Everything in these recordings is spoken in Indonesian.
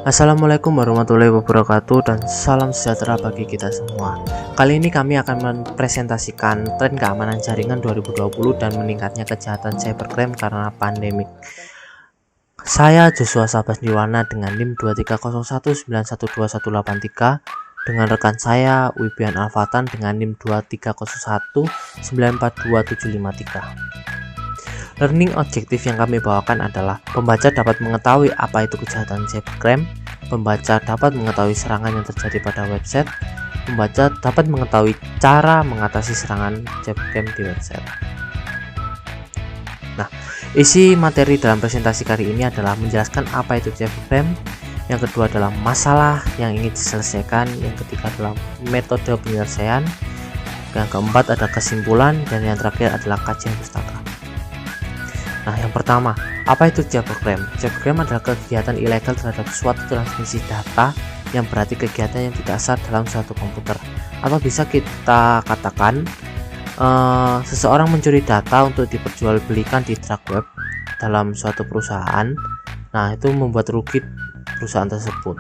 Assalamualaikum warahmatullahi wabarakatuh dan salam sejahtera bagi kita semua. Kali ini kami akan mempresentasikan tren keamanan jaringan 2020 dan meningkatnya kejahatan cybercrime karena pandemik. Saya Joshua Sabasdiwana dengan NIM 2301912183 dengan rekan saya Wibian Alfatan dengan NIM 2301942753. Learning objektif yang kami bawakan adalah pembaca dapat mengetahui apa itu kejahatan cybercrime, pembaca dapat mengetahui serangan yang terjadi pada website, pembaca dapat mengetahui cara mengatasi serangan cybercrime di website. Nah, isi materi dalam presentasi kali ini adalah menjelaskan apa itu cybercrime, yang kedua adalah masalah yang ingin diselesaikan, yang ketiga adalah metode penyelesaian, yang keempat ada kesimpulan, dan yang terakhir adalah kajian pustaka. Nah, yang pertama, apa itu cybercrime? Cybercrime adalah kegiatan ilegal terhadap suatu transmisi data yang berarti kegiatan yang tidak sah dalam suatu komputer. Atau bisa kita katakan seseorang mencuri data untuk diperjualbelikan di dark web dalam suatu perusahaan. Nah, itu membuat rugi perusahaan tersebut.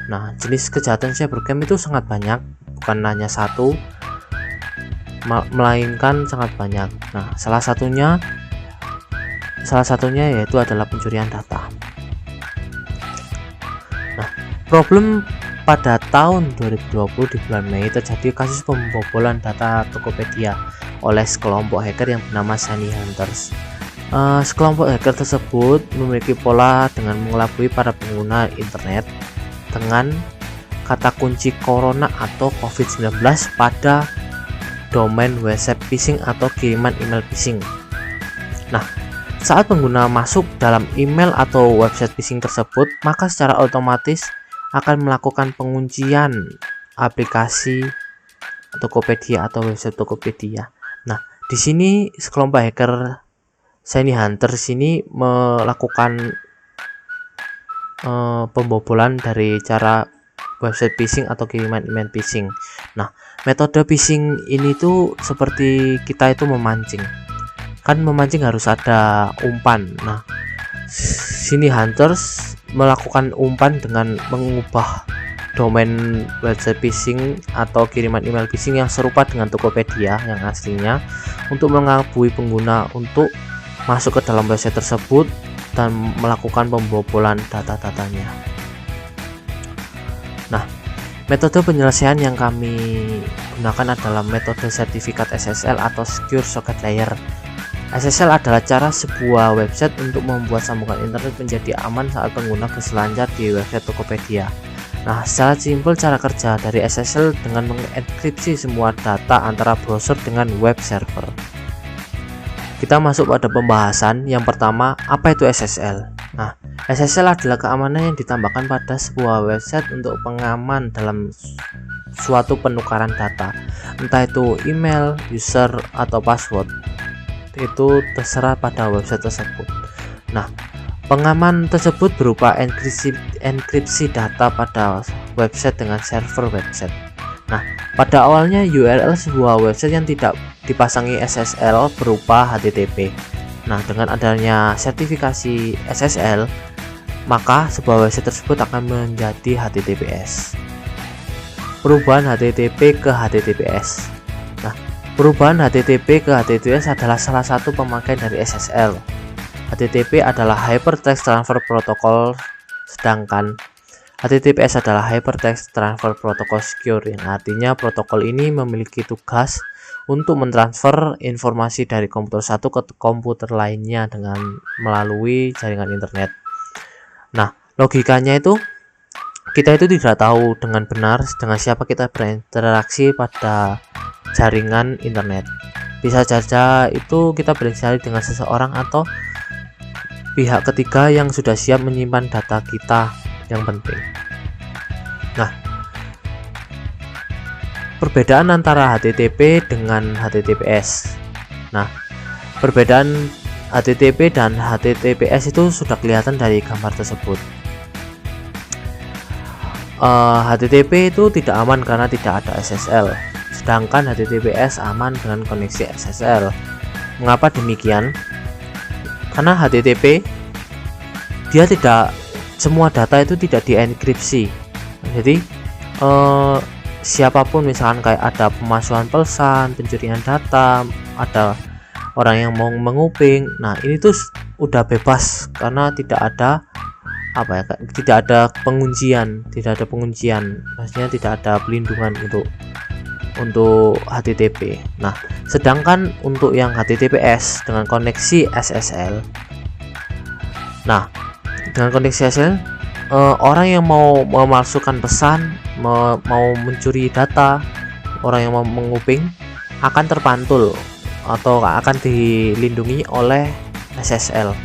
Nah, jenis kejahatan cybercrime itu sangat banyak, bukan hanya satu, melainkan sangat banyak. Nah, salah satunya yaitu adalah pencurian data. Nah, problem pada tahun 2020 di bulan Mei terjadi kasus pembobolan data Tokopedia oleh sekelompok hacker yang bernama Shiny Hunters. Sekelompok hacker tersebut memiliki pola dengan mengelabui para pengguna internet dengan kata kunci corona atau COVID-19 pada domain website phishing atau kiriman email phishing. Nah, saat pengguna masuk dalam email atau website phishing tersebut, maka secara otomatis akan melakukan penguncian aplikasi Tokopedia atau website Tokopedia. Nah, di sini sekelompok hacker Shiny Hunters ini melakukan pembobolan dari cara website phishing atau kiriman email phishing. Nah, metode phishing ini tuh seperti kita itu memancing. Kan memancing harus ada umpan. Nah, Shiny Hunters melakukan umpan dengan mengubah domain website phishing atau kiriman email phishing yang serupa dengan Tokopedia yang aslinya untuk mengelabui pengguna untuk masuk ke dalam website tersebut dan melakukan pembobolan data-datanya. Nah, metode penyelesaian yang kami gunakan adalah metode sertifikat SSL atau Secure Socket Layer. SSL adalah cara sebuah website untuk membuat sambungan internet menjadi aman saat pengguna berselancar di website Tokopedia. Nah, secara simpel cara kerja dari SSL dengan mengenkripsi semua data antara browser dengan web server. Kita masuk pada pembahasan. Yang pertama, apa itu SSL? Nah, SSL adalah keamanan yang ditambahkan pada sebuah website untuk pengaman dalam suatu penukaran data, entah itu email, user, atau password. Itu terserah pada website tersebut. Nah, pengaman tersebut berupa enkripsi data pada website dengan server website. Nah, pada awalnya URL sebuah website yang tidak dipasangi SSL berupa HTTP. Nah, dengan adanya sertifikasi SSL, maka sebuah website tersebut akan menjadi HTTPS. Perubahan HTTP ke HTTPS. Nah, perubahan HTTP ke HTTPS adalah salah satu pemakaian dari SSL. HTTP adalah Hypertext Transfer Protocol, sedangkan HTTPS adalah Hypertext Transfer Protocol Secure, yang artinya protokol ini memiliki tugas untuk mentransfer informasi dari komputer satu ke komputer lainnya dengan melalui jaringan internet. Nah, logikanya itu kita itu tidak tahu dengan benar dengan siapa kita berinteraksi pada jaringan internet. Bisa saja itu kita berinteraksi dengan seseorang atau pihak ketiga yang sudah siap menyimpan data kita yang penting. Nah, perbedaan antara HTTP dengan HTTPS. Nah, perbedaan HTTP dan HTTPS itu sudah kelihatan dari gambar tersebut. HTTP itu tidak aman karena tidak ada SSL, sedangkan HTTPS aman dengan koneksi SSL. Mengapa demikian? Karena HTTP dia tidak, semua data itu tidak dienkripsi. Jadi siapapun, misalkan kayak ada pemalsuan pesan, pencurian data, ada orang yang mau menguping, nah ini tuh udah bebas karena tidak ada tidak ada penguncian, maksudnya tidak ada pelindungan untuk HTTP. Nah, sedangkan untuk yang HTTPS dengan koneksi SSL, nah dengan koneksi SSL orang yang mau memalsukan pesan, mau mencuri data, orang yang mau menguping akan terpantul atau akan dilindungi oleh SSL.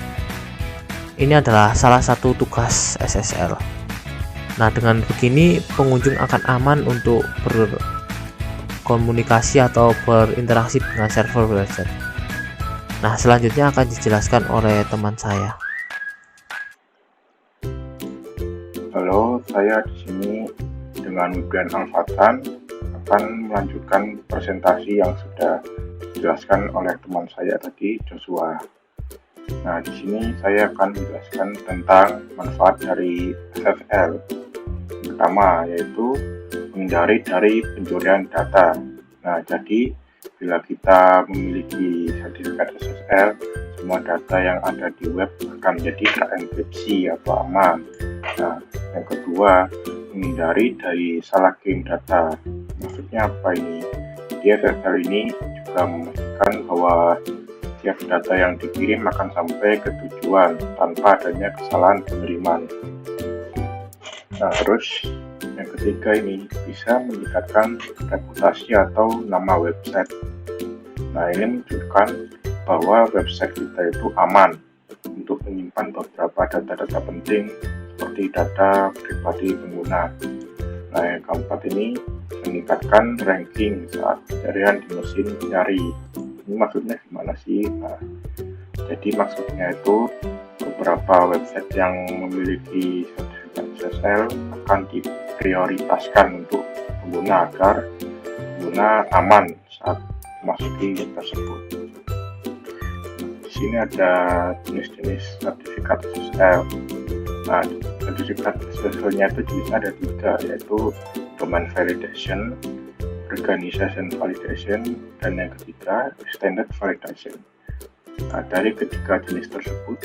Ini adalah salah satu tugas SSL. Nah, dengan begini pengunjung akan aman untuk berkomunikasi atau berinteraksi dengan server website. Nah, selanjutnya akan dijelaskan oleh teman saya. Halo, saya di sini dengan Wibrian Alfatan akan melanjutkan presentasi yang sudah dijelaskan oleh teman saya tadi, Joshua. Nah, di sini saya akan menjelaskan tentang manfaat dari SSL. Pertama, yaitu menghindari dari pencurian data. Nah, jadi bila kita memiliki sertifikat SSL, semua data yang ada di web akan menjadi terenkripsi atau aman. Nah, yang kedua, menghindari dari salah kirim data. Maksudnya apa ini? Di SSL ini juga memastikan bahwa setiap data yang dikirim akan sampai ke tujuan tanpa adanya kesalahan pengiriman. Nah, terus yang ketiga ini bisa meningkatkan reputasi atau nama website. Nah, ini menunjukkan bahwa website kita itu aman untuk menyimpan beberapa data-data penting seperti data pribadi pengguna. Nah, yang keempat ini meningkatkan ranking saat pencarian di mesin pencari. Ini maksudnya gimana sih? Nah, jadi maksudnya itu beberapa website yang memiliki sertifikat SSL akan diprioritaskan untuk pengguna agar pengguna aman saat memasuki web tersebut. Di sini ada jenis-jenis sertifikat SSL. Nah, sertifikat SSL-nya itu jenisnya ada 3, yaitu Domain Validation, Organization Validation, dan yang ketiga Extended Validation. Nah, dari ketiga jenis tersebut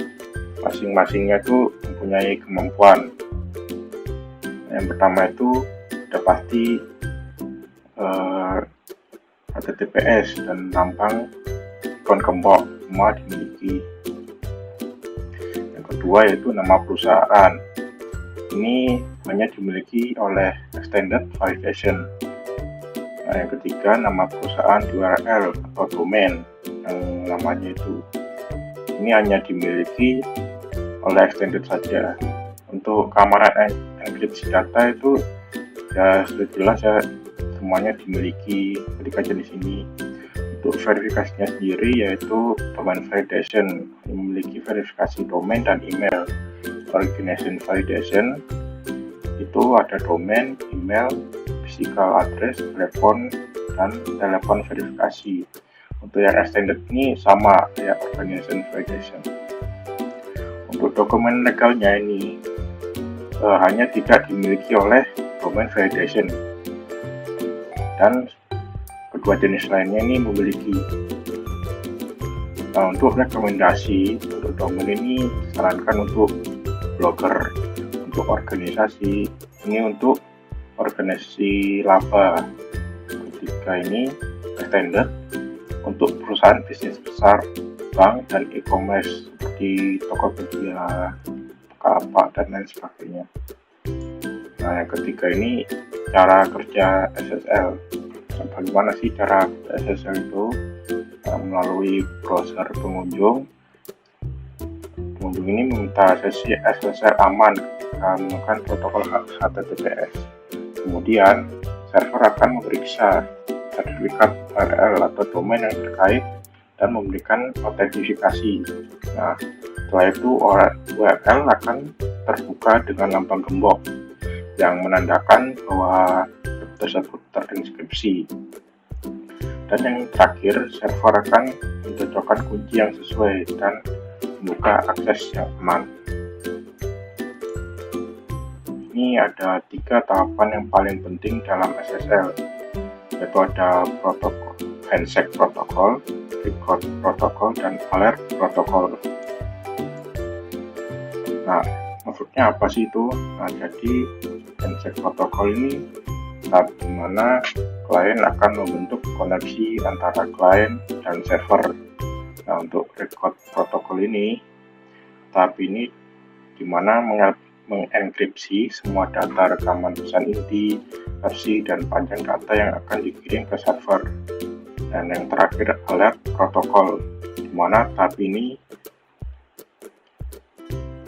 masing-masingnya itu mempunyai kemampuan. Yang pertama itu sudah pasti HTTPS dan lambang ikon gembok semua dimiliki. Yang kedua yaitu nama perusahaan. Ini hanya dimiliki oleh Extended Validation. Nah, yang ketiga nama perusahaan URL atau domain yang namanya itu. Ini hanya dimiliki oleh extended saja. Untuk keamanan enkripsi data itu ya sudah jelas ya, semuanya dimiliki ketika jenis ini. Untuk verifikasinya sendiri yaitu domain validation, memiliki verifikasi domain dan email. Organization validation itu ada domain, email, physical address, telepon, dan telepon verifikasi. Untuk yang extended ini sama kayak organization validation. Untuk dokumen legalnya ini hanya tidak dimiliki oleh domain validation, dan kedua jenis lainnya ini memiliki. Nah, untuk rekomendasi untuk domain ini disarankan untuk blogger, untuk organisasi ini untuk organisasi laba. Ketiga ini extended untuk perusahaan bisnis besar, bank, dan e-commerce seperti Tokopedia, Bukalapak, dan lain sebagainya. Nah, yang ketiga ini cara kerja SSL. Bagaimana sih cara kerja SSL itu? Melalui browser pengunjung ini meminta sesi SSL aman menggunakan protokol HTTPS. Kemudian server akan memeriksa sertifikat URL atau domain yang terkait dan memberikan autentifikasi. Nah, setelah itu URL akan terbuka dengan lambang gembok yang menandakan bahwa tersebut terinskripsi. Dan yang terakhir, server akan mencocokkan kunci yang sesuai dan membuka akses yang aman. Ini ada 3 tahapan yang paling penting dalam SSL, yaitu ada protokol, handshake protokol, record protokol, dan alert protokol. Nah, maksudnya apa sih itu? Nah, jadi handshake protokol ini tahap di mana klien akan membentuk koneksi antara klien dan server. Nah, untuk record protokol ini, tahap ini di mana mengenkripsi semua data rekaman pesan inti, versi, dan panjang data yang akan dikirim ke server. Dan yang terakhir, alert protokol, di mana tahap ini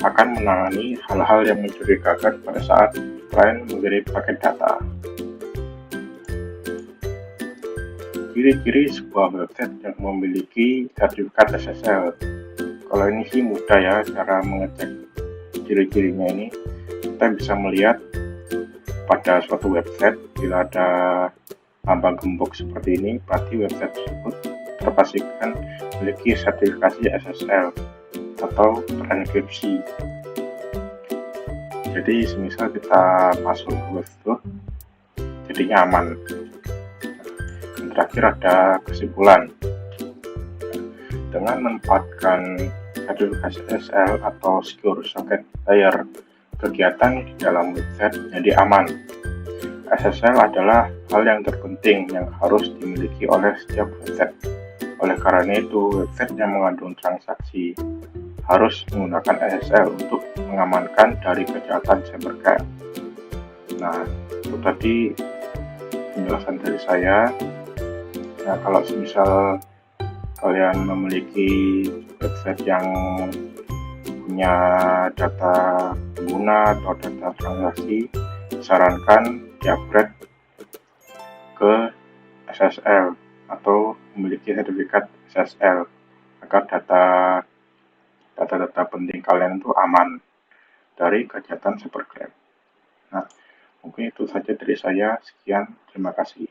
akan menangani hal-hal yang mencurigakan pada saat klien mengirim paket data. Ciri-ciri sebuah website yang memiliki sertifikat SSL. Kalau ini sih mudah ya cara mengecek ciri-cirinya ini. Kita bisa melihat pada suatu website bila ada lambang gembok seperti ini, berarti website tersebut terpastikan memiliki sertifikasi SSL atau terenkripsi. Jadi semisal kita masuk ke website, jadinya aman. Terakhir ada kesimpulan. Dengan menempatkan sertifikasi SSL atau Secure Socket Layer, kegiatan di dalam website jadi aman. SSL adalah hal yang terpenting yang harus dimiliki oleh setiap website. Oleh karena itu, website yang mengandung transaksi harus menggunakan SSL untuk mengamankan dari kejahatan cybercrime. Nah, itu tadi penjelasan dari saya. Nah, kalau misal kalian memiliki website yang punya data pengguna atau data transaksi, disarankan di-upgrade ke SSL atau memiliki sertifikat SSL agar data penting kalian itu aman dari kejahatan cybercrime. Nah, mungkin itu saja dari saya. Sekian, terima kasih.